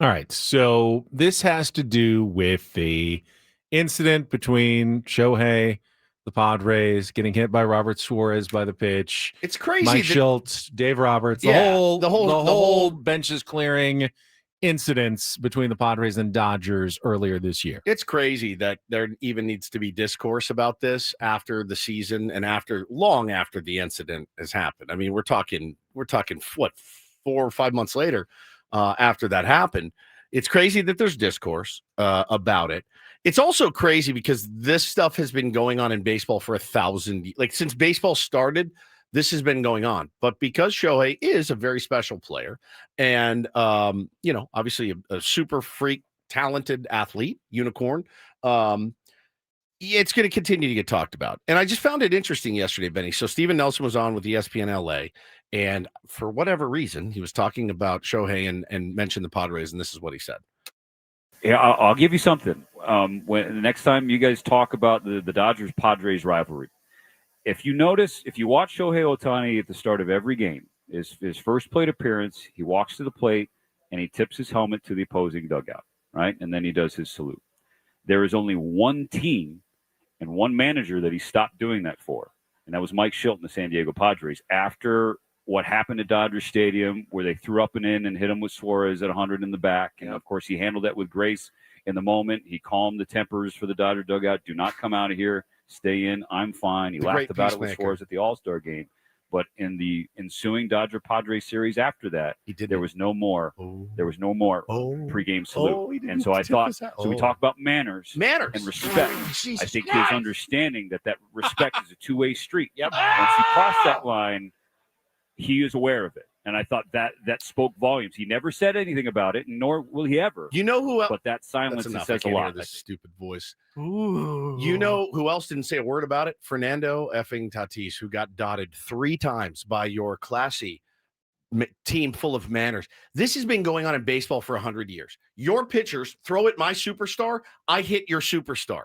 All right. So this has to do with the incident between Shohei, the Padres, getting hit by Robert Suarez by the pitch, It's crazy Mike that Schultz, Dave Roberts, the yeah, whole the the whole the whole whole benches clearing incidents between the Padres and Dodgers earlier this year. it's crazy that there even needs to be discourse about this after the season and long after the incident has happened. I mean, we're talking what 4 or 5 months later after that happened. It's crazy that there's discourse about it. It's also crazy because this stuff has been going on in baseball for 1,000, like since baseball started. This has been going on, but because Shohei is a very special player, and obviously a super freak talented athlete, unicorn. Um, it's going to continue to get talked about. And I just found it interesting yesterday, Benny. So Steven Nelson was on with ESPN LA, and for whatever reason, he was talking about Shohei and mentioned the Padres, and this is what he said. Yeah, I'll give you something. When the next time you guys talk about the Dodgers Padres rivalry, if you notice, if you watch Shohei Ohtani at the start of every game, his first plate appearance, he walks to the plate and he tips his helmet to the opposing dugout, right? And then he does his salute. There is only one team and one manager that he stopped doing that for, and that was Mike Shilton, the San Diego Padres. After what happened at Dodger Stadium, where they threw up and in and hit him with Suarez at 100 in the back, and of course he handled that with grace in the moment. He calmed the tempers for the Dodger dugout. Do not come out of here. Stay in. I'm fine. He laughed about it with Suarez at the All-Star game. But in the ensuing Dodger Padres series after that, there was no more. There was no more pregame salute. And so I thought. So we talk about manners and respect. I think his understanding that respect is a two-way street. Yep. Once you cross that line, he is aware of it. And I thought that spoke volumes. He never said anything about it, nor will he ever. You know who else? But that silence says a lot. This stupid voice. Ooh. You know who else didn't say a word about it? Fernando effing Tatis, who got dotted 3 times by your classy team full of manners. This has been going on in baseball for 100 years. Your pitchers throw at my superstar, I hit your superstar.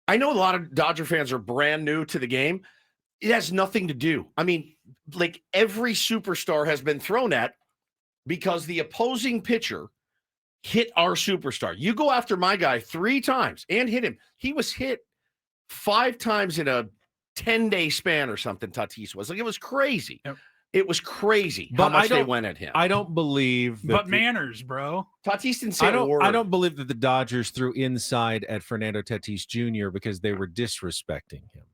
I know a lot of Dodger fans are brand new to the game. It has nothing to do. I mean, like every superstar has been thrown at because the opposing pitcher hit our superstar. You go after my guy 3 times and hit him. He was hit 5 times in a 10-day span or something. Tatis was like, it was crazy. Yep. It was crazy how much they went at him. I don't believe that. But manners, bro. Tatis didn't say a word. I don't believe that the Dodgers threw inside at Fernando Tatis Jr. because they were disrespecting him.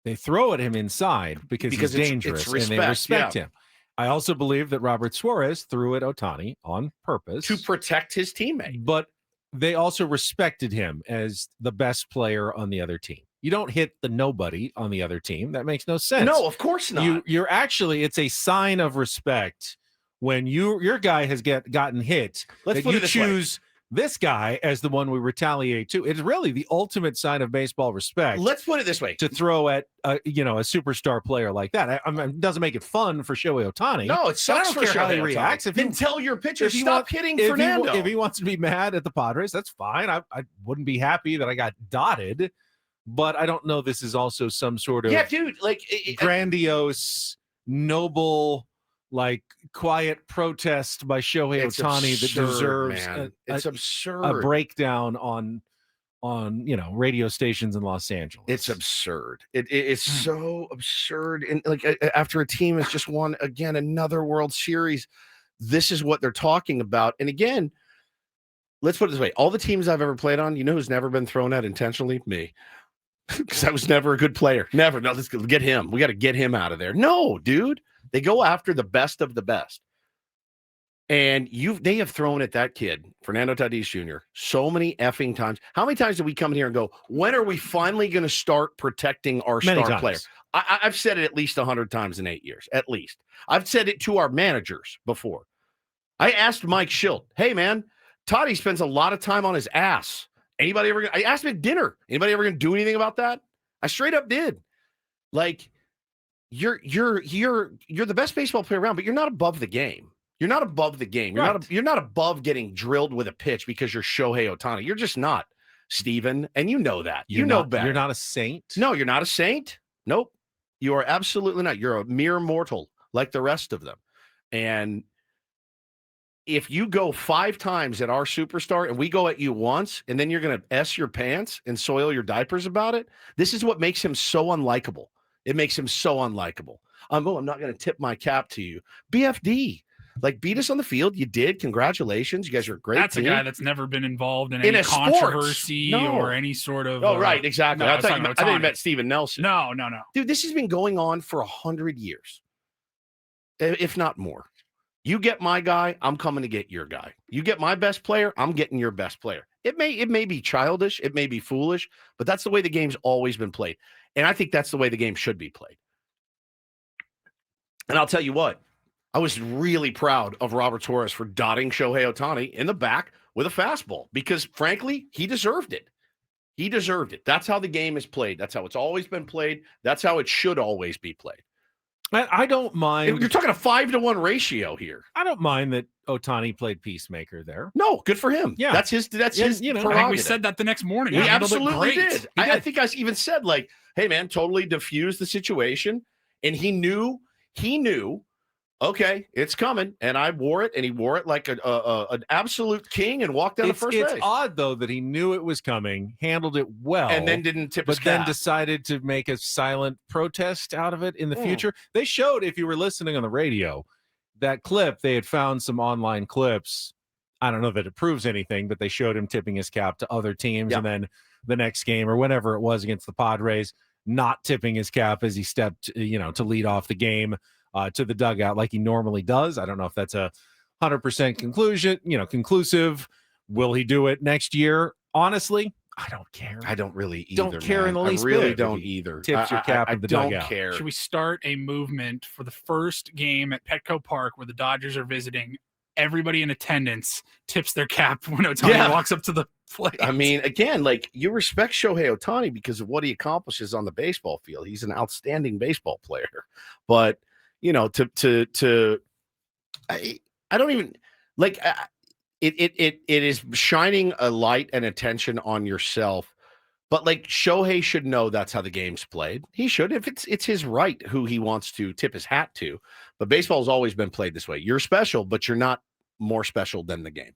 They throw at him inside because he's dangerous and they respect him. I also believe that Robert Suarez threw at Otani on purpose. To protect his teammate. But they also respected him as the best player on the other team. You don't hit the nobody on the other team. That makes no sense. No, of course not. You're actually, it's a sign of respect when your guy has gotten hit. Let's put it this choose this guy as the one we retaliate to. It's really the ultimate sign of baseball respect. Let's put it this way: to throw at a superstar player like that. I mean, it doesn't make it fun for Shohei Ohtani. No, it sucks for Shohei how he reacts. Then tell your pitcher stop hitting Fernando. If he wants to be mad at the Padres, that's fine. I wouldn't be happy that I got dotted, but I don't know. This is also some sort of grandiose, noble, like quiet protest by Shohei Ohtani that deserves absurd. A breakdown on radio stations in Los Angeles. It's absurd. It's so absurd. And like after a team has just won again another World Series, this is what they're talking about. And again, let's put it this way: all the teams I've ever played on, you know who's never been thrown at intentionally? Me. Because I was never a good player. Never. No, let's get him. We got to get him out of there. No, dude. They go after the best of the best. And they have thrown at that kid, Fernando Tatis Jr., so many effing times. How many times do we come in here and go, when are we finally going to start protecting our star player? I've said it at least 100 times in 8 years, at least. I've said it to our managers before. I asked Mike Schilt, hey, man, Toddy spends a lot of time on his ass. I asked him at dinner, anybody ever going to do anything about that? I straight up did. Like, you're the best baseball player around, but you're not above the game. You're not above the game. You're not above getting drilled with a pitch because you're Shohei Ohtani. You're just not, Steven, and you know that. You know better. You're not a saint. No, you're not a saint. Nope. You are absolutely not. You're a mere mortal like the rest of them. And if you go 5 times at our superstar and we go at you once, and then you're going to S your pants and soil your diapers about it, this is what makes him so unlikable. It makes him so unlikable. I'm not going to tip my cap to you. BFD. Like, beat us on the field. You did. Congratulations. You guys are a great That's team. a guy that's never been involved in any controversy or any sort of. Oh, right. Exactly. No, I thought you meant Steven Nelson. No. Dude, this has been going on for 100 years, if not more. You get my guy, I'm coming to get your guy. You get my best player, I'm getting your best player. It may be childish, it may be foolish, but that's the way the game's always been played. And I think that's the way the game should be played. And I'll tell you what, I was really proud of Robert Torres for dotting Shohei Ohtani in the back with a fastball because, frankly, he deserved it. He deserved it. That's how the game is played. That's how it's always been played. That's how it should always be played. I don't mind. You're talking a 5-to-1 ratio here. I don't mind that Otani played peacemaker there. No, good for him. Yeah, that's his. You know, I think we said that the next morning. We absolutely did. I think I even said, like, "Hey, man, totally diffused the situation," and he knew. Okay, it's coming, and I wore it, and he wore it like an absolute king, and walked down the first base. It's odd though that he knew it was coming, handled it well, and then didn't tip his cap. But then decided to make a silent protest out of it in the future. They showed, if you were listening on the radio, that clip. They had found some online clips. I don't know that it proves anything, but they showed him tipping his cap to other teams, and then the next game or whenever it was against the Padres, not tipping his cap as he stepped, to lead off the game. To the dugout like he normally does. I don't know if that's a 100% conclusive. Will he do it next year? Honestly, I don't care. I don't really either. Don't care in the least bit. I really bit. don't either. Tips your cap in the dugout. I don't care. Should we start a movement for the first game at Petco Park where the Dodgers are visiting? Everybody in attendance tips their cap when Otani walks up to the plate. I mean, again, like, you respect Shohei Ohtani because of what he accomplishes on the baseball field. He's an outstanding baseball player, but I don't even like it is shining a light and attention on yourself, but like, Shohei should know that's how the game's played. He should, if it's his right who he wants to tip his hat to, but baseball has always been played this way. You're special, but you're not more special than the game.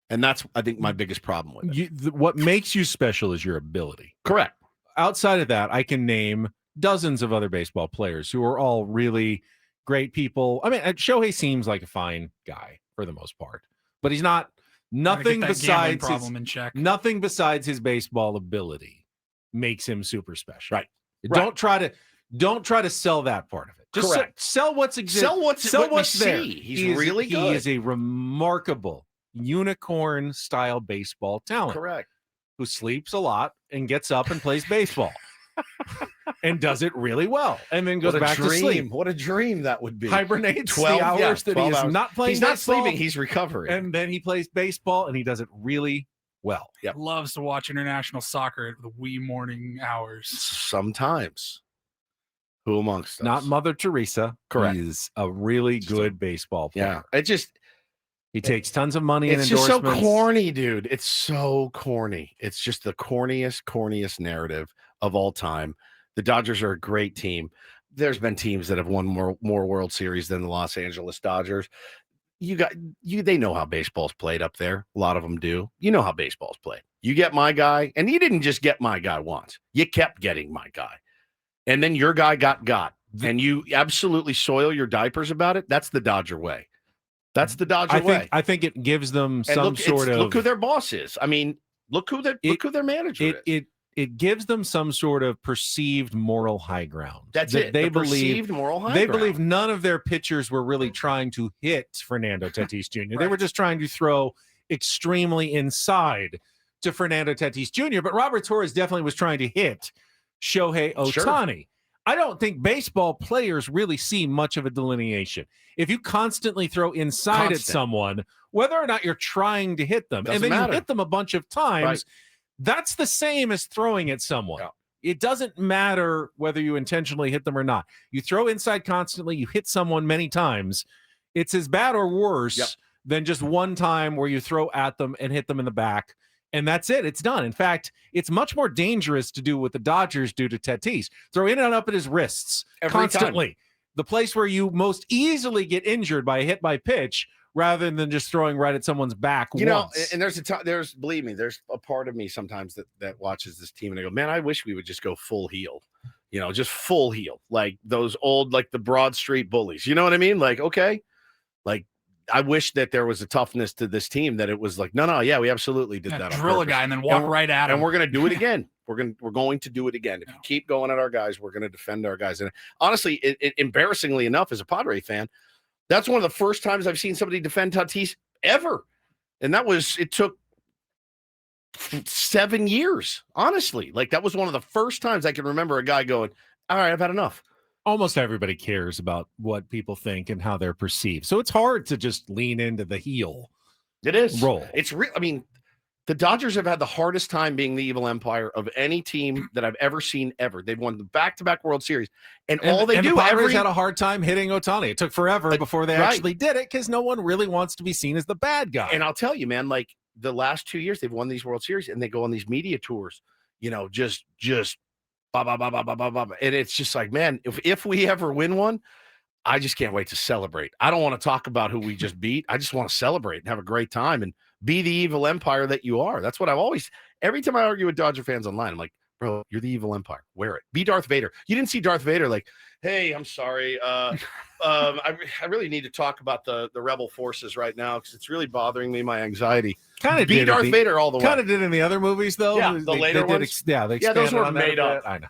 And that's, I think, my biggest problem with it. What makes you special is your ability. Correct. Outside of that, I can name dozens of other baseball players who are all really great people. I mean, Shohei seems like a fine guy for the most part, but he's not. Nothing besides his baseball ability makes him super special. Right. Don't try to sell that part of it. Just sell what's existing. Sell what's there. He's really good. He is a remarkable unicorn style baseball talent. Correct. Who sleeps a lot and gets up and plays baseball. And does it really well, and then goes back to sleep. What a dream that would be! Hibernates 12 hours that he is not playing. He's not sleeping; he's recovering, and then he plays baseball, and he does it really well. Yep. Loves to watch international soccer at the wee morning hours. Sometimes, who amongst us? Not Mother Teresa. Correct. He's a really good baseball player. Yeah, he takes tons of money and endorsements. It's just so corny, dude. It's so corny. It's just the corniest narrative of all time. The Dodgers are a great team. There's been teams that have won more World Series than the Los Angeles Dodgers. They know how baseball's played up there. A lot of them do. You know how baseball's played. You get my guy, and you didn't just get my guy once. You kept getting my guy. And then your guy got. And you absolutely soil your diapers about it. That's the Dodger way. That's the Dodger way. I think it gives them look who their boss is. I mean, look who their manager is. It gives them some sort of perceived moral high ground. That's it. They believe moral high ground. They believe none of their pitchers were really trying to hit Fernando Tatis Jr. Right. They were just trying to throw extremely inside to Fernando Tatis Jr. But Robert Torres definitely was trying to hit Shohei Ohtani. Sure. I don't think baseball players really see much of a delineation. If you constantly throw inside at someone, whether or not you're trying to hit them, and then you hit them a bunch of times, that's the same as throwing at someone. Yeah. It doesn't matter whether you intentionally hit them or not. You throw inside constantly, you hit someone many times. It's as bad or worse than just one time where you throw at them and hit them in the back. And that's it. It's done. In fact, it's much more dangerous to do what the Dodgers do to Tatis. Throw in and up at his wrists constantly. The place where you most easily get injured by a hit by pitch, rather than just throwing right at someone's back once. And there's believe me, there's a part of me sometimes that watches this team and I go, man, I wish we would just go full heel, just full heel, like those old, like the Broad Street Bullies. You know what I mean? Like, okay, like I wish that there was a toughness to this team that it was like, no, yeah, we absolutely did that. Drill a guy and then walk right at him. And we're going to do it again. We're going to do it again. If you keep going at our guys, we're going to defend our guys. And honestly, it embarrassingly enough, as a Padre fan, that's one of the first times I've seen somebody defend Tatis ever. And it took 7 years, honestly. Like, that was one of the first times I can remember a guy going, all right, I've had enough. Almost everybody cares about what people think and how they're perceived. So it's hard to just lean into the heel. It is. Role. It's real. I mean, the Dodgers have had the hardest time being the evil empire of any team that I've ever seen ever. They've won the back-to-back World Series. And all they do, the Padres had a hard time hitting Otani. It took forever before they actually did it because no one really wants to be seen as the bad guy. And I'll tell you, man, like the last 2 years, they've won these World Series and they go on these media tours, just blah, blah, blah, blah, blah, blah, blah. And it's just like, man, if we ever win one, I just can't wait to celebrate. I don't want to talk about who we just beat. I just want to celebrate and have a great time and be the evil empire that you are. That's what I've always, every time I argue with Dodger fans online, I'm like, bro, you're the evil empire. Wear it. Be Darth Vader. You didn't see Darth Vader like, hey, I'm sorry. I really need to talk about the rebel forces right now because it's really bothering me, my anxiety. Kind of be Darth Vader all the way. Kind of did in the other movies, though. Yeah, the later ones. They those were made up. I know.